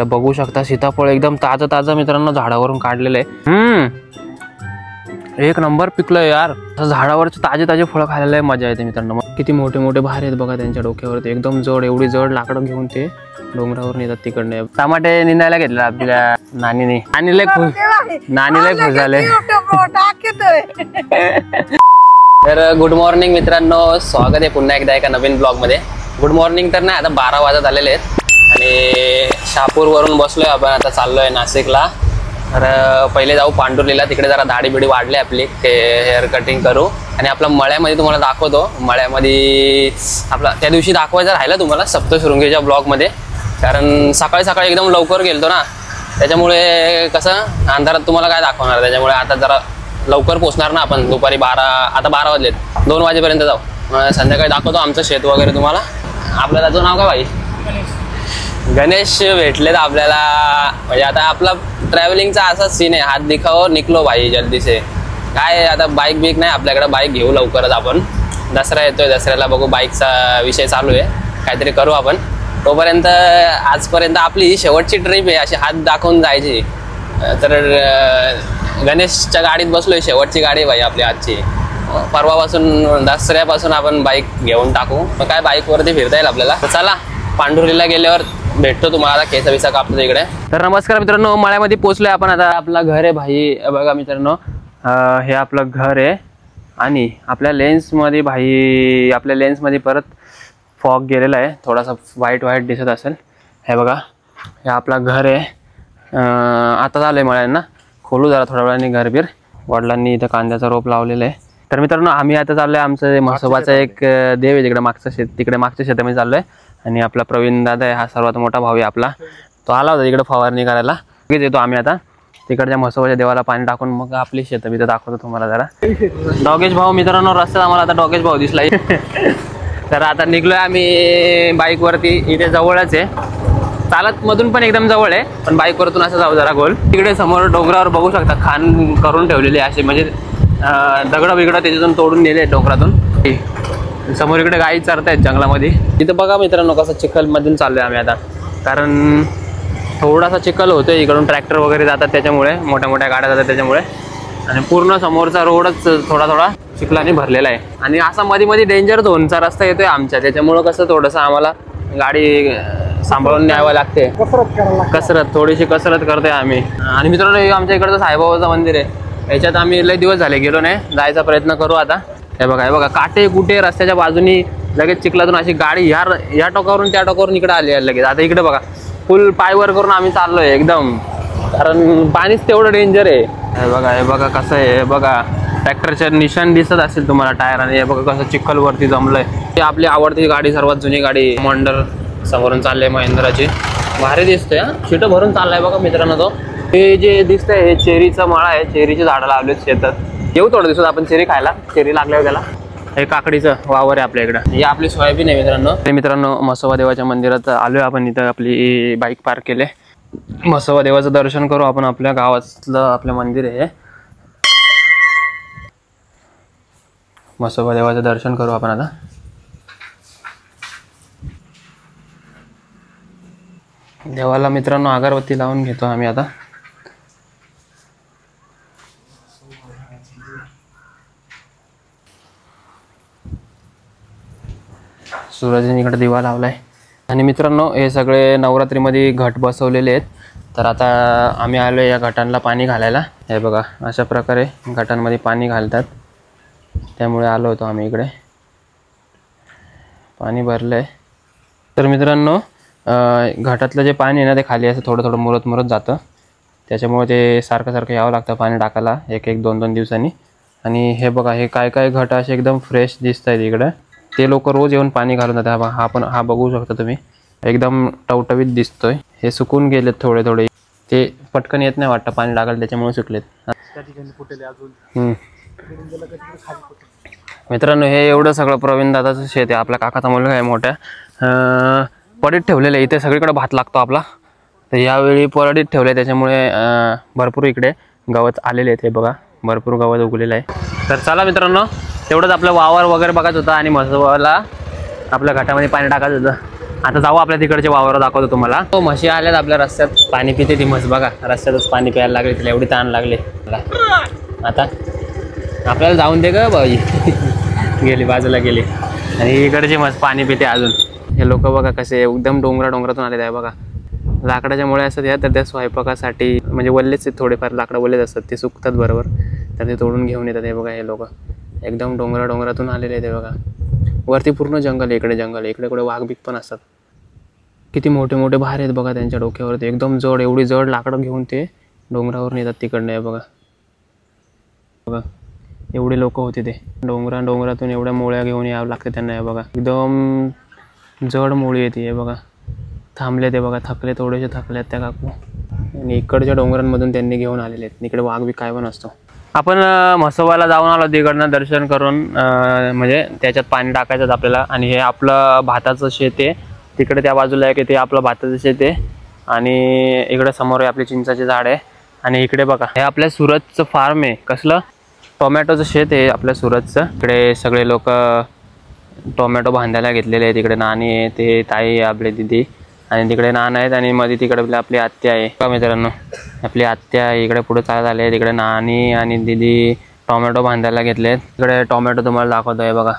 बघू शकता सीताफळ एकदम ताजं ताजं मित्रांनो झाडावरून काढलेलं आहे. एक नंबर पिकलंय यार. झाडावरचे ताजे ताजे फळं खायला मजा येते मित्रांनो. किती मोठे मोठे भारे आहेत बघा त्यांच्या डोक्यावरती. एकदम जड, एवढी जड लाकडं घेऊन ते डोंगरावर नेतात तिकडने. टमाटे निंदायला घेतले आपल्या नानीने. नानीला खुश झाले. तर गुड मॉर्निंग मित्रांनो, स्वागत आहे पुन्हा एकदा एका नवीन ब्लॉग मध्ये. गुड मॉर्निंग तर नाही, आता 12 वाजत आलेले आहेत आणि शहापूर वरून बसलोय आपण. आता चाललोय नाशिकला. तर पहिले जाऊ पांडुर्लीला, तिकडे जरा दाढी बिडी वाढली आपली, ते हेअर कटिंग करू. आणि आपला मळ्यामध्ये तुम्हाला दाखवतो. मळ्यामध्ये आपला त्या दिवशी दाखवायचं राहिलं तुम्हाला सप्तशृंगीच्या ब्लॉग मध्ये, कारण सकाळी सकाळी एकदम लवकर गेलतो ना, त्याच्यामुळे कसं अंधारात तुम्हाला काय दाखवणार. त्याच्यामुळे आता जरा लवकर पोहोचणार ना आपण. दुपारी 12, आता 12 वाजलेत, 2 वाजेपर्यंत जाऊ. संध्याकाळी दाखवतो आमचं शेत वगैरे तुम्हाला. आपल्या त्याचं नाव काय भाई? गणेश भेटलेत आपल्याला. म्हणजे आता आपला ट्रॅव्हलिंगचा असा सीन आहे, हात दिखाओ निकलो भाई जल्दी से. काय आता बाईक बीक नाही आपल्याकडे, बाईक घेऊ लवकरच आपण. दसरा येतोय, दसऱ्याला बघू. बाईकचा विषय चालू आहे, काहीतरी करू आपण. तोपर्यंत आजपर्यंत आपली ही शेवटची ट्रिप आहे, अशी हात दाखवून जायची. तर गणेशच्या गाडीत बसलोय, शेवटची गाडी भाई आपली आजची. परवापासून दसऱ्यापासून आपण बाईक घेऊन टाकू. मग काय बाईकवरती फिरता येईल आपल्याला. तर चला पांडुर्लीला गेल्यावर भेटतो तुम्हाला. केस विसा कापतो इकडे. तर नमस्कार मित्रांनो, मळ्यामध्ये पोहोचलोय आपण आता. आपला घर आहे भाई, बघा मित्रांनो. हे आपलं घर आहे आणि आपल्या लेन्समध्ये भाई, आपल्या लेन्समध्ये परत फॉग गेलेला आहे, थोडासा व्हाईट व्हाईट दिसत असेल. हे बघा, हे आपलं घर आहे. आता झालंय मळ्यांना, खोलू जरा थोड्या वेळाने घरबीर. वडिलांनी इथं कांद्याचा रोप लावलेला आहे. तर मित्रांनो आम्ही आता चाललोय, आमचं म्हसोबाचा एक देव आहे तिकडे मागचं शेत, तिकडे मागच्या शेतामध्ये चाललोय. आणि आपला प्रवीण दादा आहे, हा सर्वात मोठा भाऊ आहे आपला. तो आला होता इकडे फवारणी करायला. लगेच येतो आम्ही आता. तिकडच्या म्हसोबाच्या देवाला पाणी टाकून मग आपली शेतं बितं दाखवतो तुम्हाला जरा. डॉगेश भाऊ मित्रांनो, रस्त्यात आम्हाला आता डॉगेश भाऊ दिसला. तर आता निघलोय आम्ही बाईकवरती. इथे जवळच आहे, चालत मधून पण एकदम जवळ आहे, पण बाईकवरतून असं जाऊ जरा गोल. तिकडे समोर डोंगरावर बघू शकता खान करून ठेवलेली असे, म्हणजे दगड बिगडं त्याच्यातून तोडून नेले डोंगरातून. समोर इकडे गाई चरतायत जंगलामध्ये. तिथं बघा मित्रांनो कसं चिखल मधून चाललोय आम्ही आता, कारण थोडासा चिखल होतोय. इकडून ट्रॅक्टर वगैरे जातात त्याच्यामुळे, मोठ्या मोठ्या गाड्या जातात त्याच्यामुळे. आणि पूर्ण समोरचा रोडच थोडा थोडा चिखलाने भरलेला आहे. आणि असा मध्ये मध्ये डेंजर झोनचा रस्ता येतोय आमच्या, त्याच्यामुळं कसं थोडंसं आम्हाला गाडी सांभाळून न्यावं लागते. कसरत, थोडीशी कसरत करतोय आम्ही. आणि मित्रांनो हे आमच्या इकडचं साईबाबाचं मंदिर आहे. याच्यात आम्ही लय दिवस झाले गेलो नाही, जायचा प्रयत्न करू आता. हे बघा काटे कुठे रस्त्याच्या बाजूनी लगेच चिखलातून अशी गाडी या टोकावरून त्या टोकावरून इकडे आली आहे लगेच. आता इकडे बघा फुल पायवर करून आम्ही चाललोय एकदम, कारण पाणीच तेवढं डेंजर आहे. हे बघा कसं आहे. हे बघा ट्रॅक्टरच्या निशाण दिसत असेल तुम्हाला टायर. आणि हे बघा कसं चिखल वरती जमलंय. ही आपली आवडती गाडी, सर्वात जुनी गाडी मंडल समोरून चालले महिंद्राची. भारी दिसतंय, शिटं भरून चाललाय बघा मित्रांनो तो. हे जे दिसतंय हे चेरीचा मळा आहे, चेरीची झाडं लावलेत शेतात. येऊ थोडं दिवसात आपण चेरी खायला. चेरी लागल्यावर त्याला. हे काकडीचं वावर आहे आपल्या इकडं. ही आपली सोयाबीन आहे मित्रांनो. मित्रांनो म्हसोबा देवाच्या मंदिरात आलोय आपण. इथं आपली बाईक पार्क केले. म्हसोबा देवाचं दर्शन करू आपण. आपल्या गावातलं आपलं मंदिर आहे. म्हसोबा देवाचं दर्शन करू आपण आता. देवाला मित्रांनो अगरबत्ती लावून घेतो आम्ही आता. सूरजने इकडे दिवा लावलाय. आणि मित्रांनो हे सगळे नवरात्रीमध्ये घट बसवलेले आहेत. तर आता आम्ही आलो या घटांना पाणी घालायला. हे बघा अशा प्रकारे घटांमध्ये पाणी घालतात, त्यामुळे आलो होतो आम्ही इकडे. पाणी भरलंय. तर मित्रांनो घटातलं जे पाणी आहे ना, ते खाली असं थोडं थोडं मुरत जातं. त्याच्यामुळे ते सारखं सारखं यावं लागतं पाणी टाकायला, 1-2 दिवसांनी. आणि हे बघा हे काय घट असे एकदम फ्रेश दिसत आहेत इकडं. ते लोक रोज येऊन पाणी घालून जातात. हा बघू शकता तुम्ही, एकदम टवटवीत दिसतोय. हे सुकून गेलेत थोडे. ते पटकन येत नाही वाटतं पाणी टाकायला, त्याच्यामुळे सुकलेत. मित्रांनो हे एवढं सगळं प्रवीण दादाचं शेत आहे. आपल्या काकाचा मुलगा आहे मोठ्या. पडीत ठेवलेलं आहे. इथे सगळीकडे भात लागतो आपला. तर यावेळी पडीत ठेवलं आहे, त्याच्यामुळे भरपूर इकडे गवत आलेले आहेत. हे बघा भरपूर गवत उगलेलं आहे. तर चला मित्रांनो तेवढंच आपलं वावर वगैरे बघायचं होतं आणि म्हसोबाला आपल्या घाटामध्ये पाणी टाकायचं होतं. आता जाऊ आपल्या तिकडचे वावर दाखवतो तुम्हाला. तो म्हशी आल्यात आपल्या रस्त्यात, पाणी पिते ती म्हस बघा, रस्त्यातच पाणी प्यायला लागले, तिला एवढी ताण लागली. आता आपल्याला जाऊन दे ग बाई. गेली बाजूला गेली. आणि इकडची म्हस पाणी पिते अजून. हे लोक बघा कसे एकदम डोंगरातून आलेले आहे बघा. लाकडाच्या मुळे असतात या, तर त्या स्वयंपाकासाठी म्हणजे वल्लेच थोडेफार लाकडं वल्लेच असतात, ते सुकतात बरोबर, तर ते तोडून घेऊन येतात. हे बघा हे लोक एकदम डोंगरातून आलेले आहेत. ते बघा वरती पूर्ण जंगल आहे, इकडे जंगल आहे, इकडे वाघ बिग पण असतात. किती मोठे मोठे भार आहेत बघा त्यांच्या डोक्यावरती, एकदम जड, एवढी जड लाकडं घेऊन ते डोंगरावरून येतात तिकडनं. आहे बघा बघा एवढे लोक होते ते डोंगरातून एवढ्या मोळ्या घेऊन यावं लागते त्यांना. आहे बघा एकदम जड मोळी येते. हे बघा थांबले ते बघा, थकले, थोडेसे थकलेत त्या काकू. आणि इकडच्या डोंगरांमधून त्यांनी घेऊन आलेले आहेत. इकडे वाघ बी काय पण असतो. आपण म्हसोबाला जाऊन आलो तिकडनं दर्शन करून, म्हणजे त्याच्यात पाणी टाकायचं आपल्याला. आणि हे आपलं भाताचं शेत आहे, तिकडे त्या बाजूला आहे की ते आपलं भाताचं शेत आहे. आणि इकडे समोर आहे आपली चिंचाचे झाड आहे. आणि इकडे बघा हे आपल्या सुरतचं फार्म आहे. कसलं टोमॅटोचं शेत आहे आपल्या सुरतचं. इकडे सगळे लोक टोमॅटो बांधायला घेतलेले आहेत. तिकडे नानी आहे, ते ताई आहे आपली दिदी, आणि तिकडे नाना आहेत, आणि मध्ये तिकडे आपली आत्या आहे. का मित्रांनो आपली आत्या इकडे पुढे चालत आले. तिकडे नानी आणि दिदी टोमॅटो बांधायला घेतलेत. इकडे टोमॅटो तुम्हाला दाखवतो आहे बघा.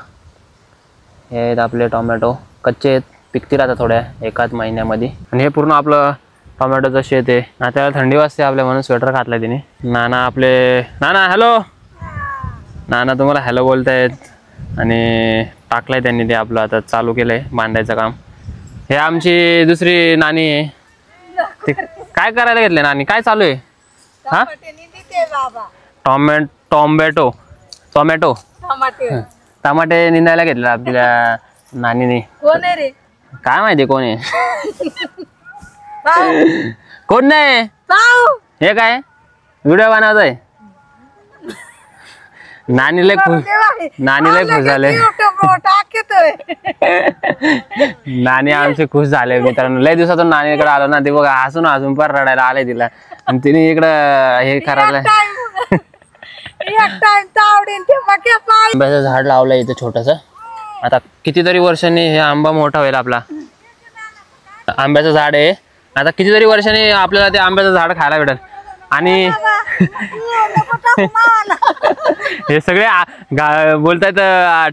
हे आहेत आपले टोमॅटो, कच्चे आहेत, पिकतील आता थोड्या एकाच महिन्यामध्ये. आणि हे पूर्ण आपलं टोमॅटोचं शेत आहे. आता थंडी वाजते आपल्या म्हणून स्वेटर घातलाय तिने. नाना आपले, नाना हॅलो. नाना तुम्हाला हॅलो बोलतायत. आणि टाकलाय त्यांनी ते आपलं, आता चालू केलंय बांधायचं काम. हे आमची दुसरी नानी आहे. ते काय करायला घेतले नानी, काय चालू आहे? हा टोमॅटो टमाटे निंदायला घेतले आपल्या नानीने. कोण आहे रे? काय माहिती कोण आहे. कोण नाही. हे काय व्हिडिओ बनवतोय. नानीला खुश झाले. नानी आमचे खुश झाले मित्रांनो. लय दिवसातून नानीकडे आलो ना, ते बघा हसून पर रडायला आले तिला. आणि तिने इकडं हे करायला आंब्याचं झाड लावलंय इथे छोटस. आता कितीतरी वर्षांनी हे आंबा मोठा होईल आपला. आंब्याचं झाड आहे, आता कितीतरी वर्षांनी आपल्याला ते आंब्याचं झाड खायला भेटेल. आणि हे सगळे बोलतायत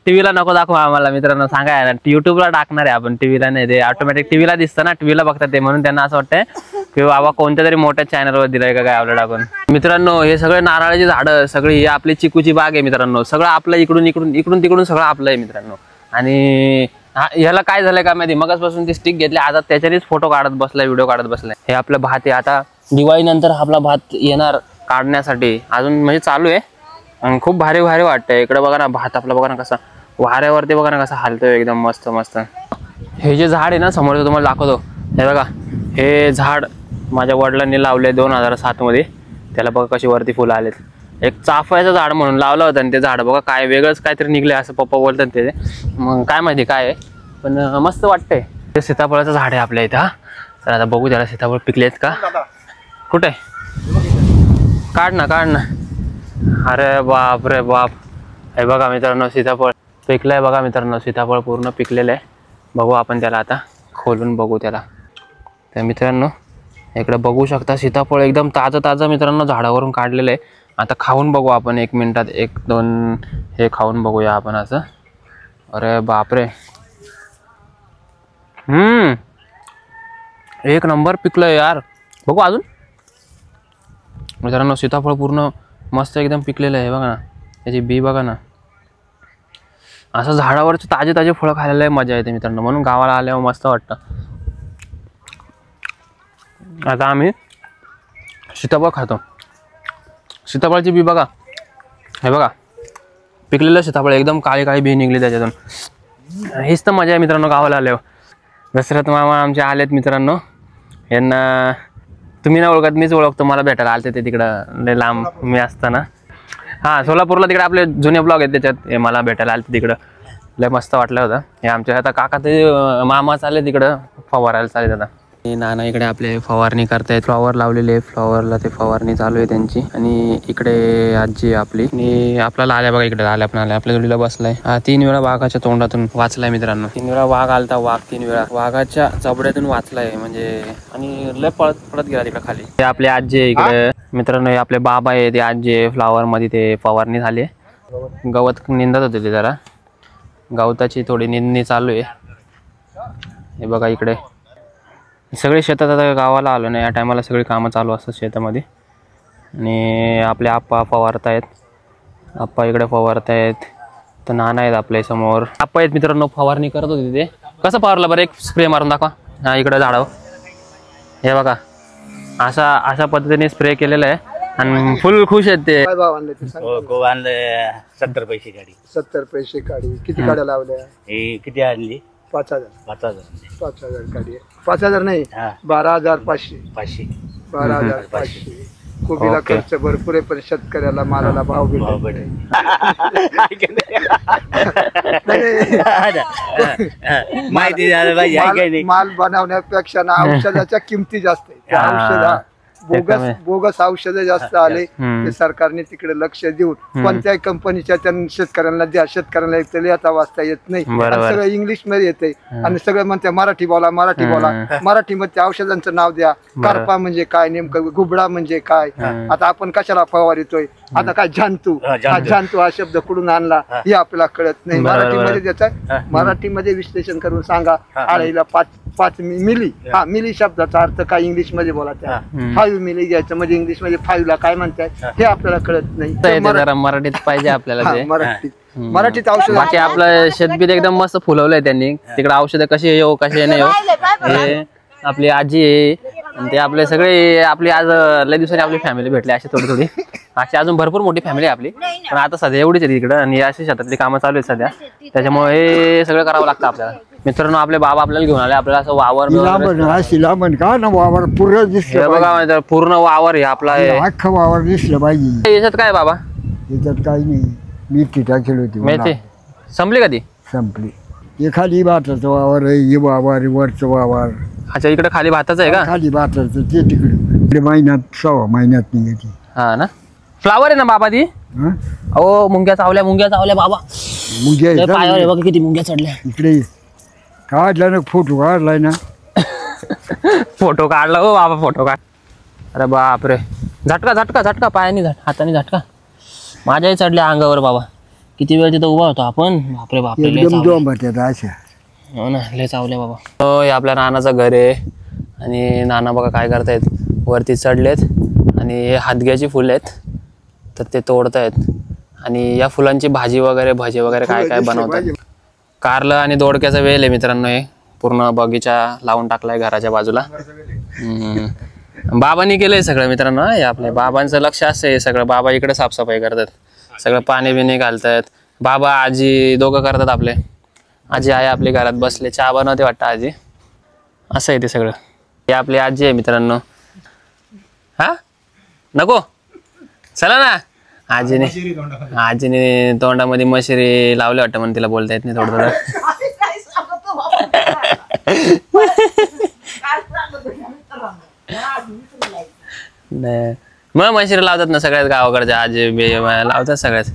टीव्हीला नको दाखवा आम्हाला. मित्रांनो सांगा, युट्यूबला टाकणार आहे आपण, टीव्हीला नाही. ते ऑटोमॅटिक टीव्हीला दिसतं ना, टीव्हीला बघतात ते, म्हणून त्यांना असं वाटतंय की बाबा कोणत्या तरी मोठ्या चॅनलवर दिलंय का काय आपलं टाकून. मित्रांनो हे सगळे नारळाची झाडं सगळी, ही आपली चिकूची बाग आहे मित्रांनो. सगळं आपलं इकडून तिकडून सगळं आपलं आहे मित्रांनो. आणि ह्याला काय झालंय का माहिती, मगाचपासून ती स्टिक घेतली, आता त्याच्यानेच फोटो काढत बसलाय, व्हिडिओ काढत बसलाय. हे आपलं भात आहे. आता दिवाळीनंतर आपला भात येणार काढण्यासाठी, अजून म्हणजे चालू आहे. आणि खूप भारी वाटतंय. इकडे बघा ना भात आपला, बघा ना कसा वाऱ्यावरती, बघा ना कसा हालतोय एकदम मस्त मस्त. हे जे झाड आहे ना समोरचं तुम्हाला दाखवतो. हे बघा हे झाड माझ्या वडिलांनी लावले 2007 मध्ये. त्याला बघा कशी वरती फुलं आलेत. एक चाफ्याचं झाड म्हणून लावलं होतं, आणि ते झाड बघा काय वेगळंच काहीतरी निघले असं पप्पा बोलतात ते. मग काय माहिती काय आहे, पण मस्त वाटतंय. ते सीताफळाचं झाड आहे आपल्या इथं. तर आता बघू त्याला सीताफळ पिकलेत का. कुठे काढ ना. अरे बाप रे बाप. हे बघा मित्रांनो सीताफळ पिकलंय बघा मित्रांनो. सीताफळ पूर्ण पिकलेलं आहे. बघू आपण त्याला आता खोलून बघू त्याला. तर मित्रांनो इकडे बघू शकता सीताफळ एकदम ताजं मित्रांनो झाडावरून काढलेलं आहे. आता खाऊन बघू आपण 1 मिनिटात 1-2 हे खाऊन बघूया आपण असं. अरे बापरे, एक नंबर पिकलंय यार. बघू अजून मित्रांनो. सीताफळ पूर्ण मस्त एकदम पिकलेलं आहे बघा ना. त्याची बी बघा ना. असं झाडावरचे ताजे फळं खायला मजा येते मित्रांनो. म्हणून गावाला आल्यावर मस्त वाटतं. आता आम्ही सीताफळ खातो. सीताफळची बी बघा. हे बघा पिकलेलं सीताफळ, एकदम काळी बी निघली त्याच्यातून. हीच तर मजा आहे मित्रांनो गावाला आल्यावर. दसऱ्यात मामा आमचे आलेत मित्रांनो. यांना तुम्ही ना ओळखत, मीच ओळखतो. मला भेटायला आलते ते तिकडं लय लांब मी असताना. हां सोलापूरला तिकडे आपले जुने ब्लॉग आहेत त्याच्यात. हे मला भेटायला आलते तिकडं. लय मस्त वाटलं होतं. हे आमच्या आता काका ते मामा चालले तिकडं फवारायला चालेल. आता नाना इकडे आपले फवारणी करतायत. फ्लॉवर लावलेले, फ्लॉवरला ते फवारणी चालू आहे त्यांची. आणि इकडे आजी आहे आपली. आणि आपल्याला आल्या बघा, इकडे आल्या, आपण आल्या आपल्या जोडीला बसलाय. 3 वेळा वाघाच्या तोंडातून वाचलाय मित्रांनो. 3 वेळा वाघ आलता. वाघ 3 वेळा वाघाच्या जबड्यातून वाचलाय म्हणजे. आणि लय पळत गेला तिकडे खाली. ते आपले आजी आहे इकडे मित्रांनो. आपले बाबा आहे, ते आजी आहे. फ्लॉवर मध्ये ते फवारणी झाली. गवत निंदत होते ते जरा. गवताची थोडी निंदणी चालू आहे. हे बघा इकडे सगळे शेतात. आता गावाला आलो ना, या टायमाला सगळी कामं चालू असतात शेतामध्ये. आणि आपले आप्पा फवारतायत. आप्पा इकडे फवारतायत. तर नाना आहेत आपल्या समोर. आप्पा आहेत मित्रांनो, फवारणी करत होते ते. कसं फवारलं बरं, एक स्प्रे मारून दाखवा. हा इकडे झाडावर हे बघा, अशा पद्धतीने स्प्रे केलेला आहे. आणि फुल खुश आहेत ते. काय भाव आणले ते सांग. गो आणले 70 पैसे गाडी. 70 पैसे काढी. किती गाड्या लावल्या? हे किती आणली? 5000. 5000 गाडी. 5000 नाही, हा 12500. 500 12500. कोबीला ओके. खर्च भरपूर आहे, पण शेतकऱ्याला मालाला भाव भाव भेटत भेटेल. नाही. माहिती झालं पाहिजे आहे काय नाही. माल बनवण्यापेक्षा ना औषधाच्या किमती जास्त आहे. त्या औषधा बोगस औषधं जास्त आले. ते सरकारने तिकडे लक्ष देऊन कोणत्याही कंपनीच्या त्यांनी शेतकऱ्यांना द्या. शेतकऱ्यांना एक तर लिहिता वाचता येत नाही. आणि सगळं इंग्लिश मध्ये येते. आणि सगळं म्हणते मराठी बोला, मराठी बोला. मराठीमध्ये त्या औषधांचं नाव द्या. कार्पा म्हणजे काय, नेमकं गुबडा म्हणजे काय. आता आपण कशाला फवारितोय, आता काय जांतू. जांतू हा शब्द कुठून आणला हे आपल्याला कळत नाही. मराठीमध्ये त्याचं मराठीमध्ये विश्लेषण करून सांगा. आळीला 5 मिली. हा मिली शब्दाचा अर्थ काय इंग्लिश मध्ये बोला. त्या 5 मिली घ्यायचं म्हणजे इंग्लिश मध्ये 5 ला काय म्हणतात हे आपल्याला कळत नाही. जरा मराठीत पाहिजे आपल्याला ते. मराठीत औषध. बाकी आपलं शेतबीत एकदम मस्त फुलवलंय त्यांनी. तिकडे औषधं कशी येऊ कशी नाही येऊ. हे आपली आजी आहे. आणि ते आपले सगळे आपली आज लय दिवसांनी आपली फॅमिली भेटली. अशी थोडी अशी अजून भरपूर मोठी फॅमिली आहे आपली. पण आता सध्या एवढीच आहे तिकडं. आणि अशी शेतातली कामं चालू आहेत सध्या. त्याच्यामुळे हे सगळं करावं लागतं आपल्याला. मित्रांनो आपले बाबा आपल्याला घेऊन आले. आपल्याला असं वावर बघा, पूर्ण वावर आहे आपला. अख्खं वावर दिसलं पाहिजे. याच्यात काय बाबा? याच्यात काही नाही. मेथी टाकेल होती. मेथी संपली कधी? संपली. हे खाली भाताचं वावर आहे. हे वावर वरचं वावर. अच्छा, इकडे खाली भाताचं आहे का? खाली भाताचं ते तिकडे महिन्यात 6 महिन्यात निघायची. हा ना. फ्लावर आहे ना बाबा ती? अहो मुंग्या चावल्या बाबा. मुंग्या पायावर आहे बघा किती मुंग्या चढल्या. इकडे काढला ना, फोटो काढलाय ना. फोटो काढला हो बाबा, फोटो काढ. अरे बापरे, झटका पायाने हाताने झटका. माझ्याही चढल्या अंगावर बाबा. किती वेळ तिथं उभा होतो आपण. बापरे बापरे, लय चावल्या. हो ना, लय चावल्या बाबा. हो, हे आपल्या नानाचं घर आहे. आणि नाना बघा काय करतायत, वरती चढलेत. आणि हे हादग्याची फुलं आहेत तर ते तोडतायत. आणि या फुलांची भाजी वगैरे भजे वगैरे काय काय बनवतात. कारलं आणि दोडक्याचा वेल आहे मित्रांनो. हे पूर्ण बगीचा लावून टाकलाय घराच्या बाजूला. बाबांनी केलंय सगळं मित्रांनो. हे आपल्या बाबांचं लक्ष असं आहे सगळं. बाबा इकडे साफसफाई करतात, सगळं पाणी बिणी घालतात. बाबा आजी दोघं करतात आपले. आजी आहे आपली घरात बसले, चहा बनवते वाटतं आजी. असं आहे ते सगळं. हे आपली आजी आहे मित्रांनो. हा नको चला ना. आजीने तोंडामध्ये मशिरी लावले वाटतं म्हणून तिला बोलता येत नाही थोडं. मग मशिरी लावतात ना सगळ्यात गावाकडच्या. आजी लावतात सगळ्यात.